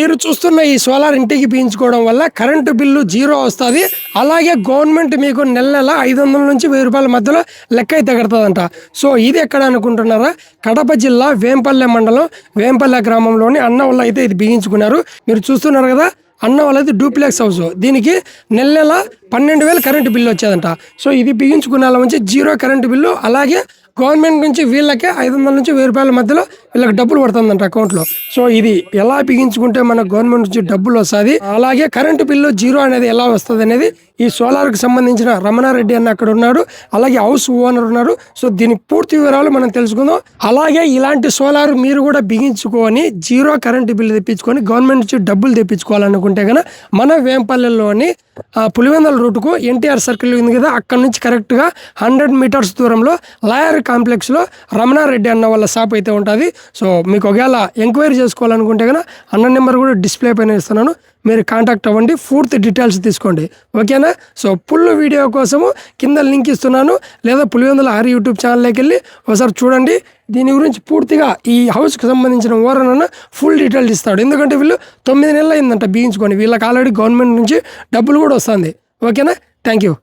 మీరు చూస్తున్న ఈ సోలార్ ఇంటికి బిగించుకోవడం వల్ల కరెంటు బిల్లు జీరో వస్తుంది. అలాగే గవర్నమెంట్ మీకు నెల నెల 500 నుంచి 1000 రూపాయల మధ్యలో లెక్క అయితే కడుతుందంట. సో ఇది ఎక్కడ అనుకుంటున్నారా? కడప జిల్లా వేంపల్లె మండలం వేంపల్లె గ్రామంలోని అన్న వాళ్ళు అయితే ఇది బిగించుకున్నారు. మీరు చూస్తున్నారు కదా, అన్న వాళ్ళది డూప్లెక్స్ హౌస్. దీనికి నెల నెల 12,000 కరెంటు బిల్లు వచ్చేదంట. సో ఇది బిగించుకునే వాళ్ళ నుంచి జీరో కరెంటు బిల్లు. అలాగే గవర్నమెంట్ నుంచి వీళ్ళకే 500 నుంచి 1000 రూపాయల మధ్యలో వీళ్ళకి డబ్బులు పడుతుందంట అకౌంట్లో. సో ఇది ఎలా బిగించుకుంటే మన గవర్నమెంట్ నుంచి డబ్బులు వస్తుంది, అలాగే కరెంటు బిల్లు జీరో అనేది ఎలా వస్తుంది అనేది ఈ సోలార్కి సంబంధించిన రమణారెడ్డి అన్న అక్కడ ఉన్నాడు. అలాగే హౌస్ ఓనర్ ఉన్నారు. సో దీని పూర్తి వివరాలు మనం తెలుసుకుందాం. అలాగే ఇలాంటి సోలార్ మీరు కూడా బిగించుకొని జీరో కరెంటు బిల్లు తెప్పించుకొని గవర్నమెంట్ నుంచి డబ్బులు తెప్పించుకోవాలనుకుంటే కనుక మన వేంపల్లెలోని పులివెందుల రూటుకు ఎన్టీఆర్ సర్కిల్ ఉంది కదా, అక్కడ నుంచి కరెక్ట్గా 100 మీటర్స్ దూరంలో లాయర్ కాంప్లెక్స్లో రమణారెడ్డి అన్న వాళ్ళ షాప్ అయితే ఉంటుంది. సో మీకు ఒకవేళ ఎంక్వైరీ చేసుకోవాలనుకుంటే కనుక అన్న నెంబర్ కూడా డిస్ప్లే పైన ఇస్తున్నాను, మీరు కాంటాక్ట్ అవ్వండి, పూర్తి డీటెయిల్స్ తీసుకోండి. ఓకేనా? సో ఫుల్ వీడియో కోసము కింద లింక్ ఇస్తున్నాను, లేదా పులివెందుల హరి యూట్యూబ్ ఛానల్లోకి వెళ్ళి ఒకసారి చూడండి. దీని గురించి పూర్తిగా ఈ హౌస్కి సంబంధించిన ఓనర్ అన్న ఫుల్ డీటెయిల్స్ ఇస్తాడు. ఎందుకంటే వీళ్ళు 9 నెలలు అయిందంట బిగించుకొని, వీళ్ళకి ఆల్రెడీ గవర్నమెంట్ నుంచి డబ్బులు కూడా వస్తుంది. ఓకేనా? Thank you.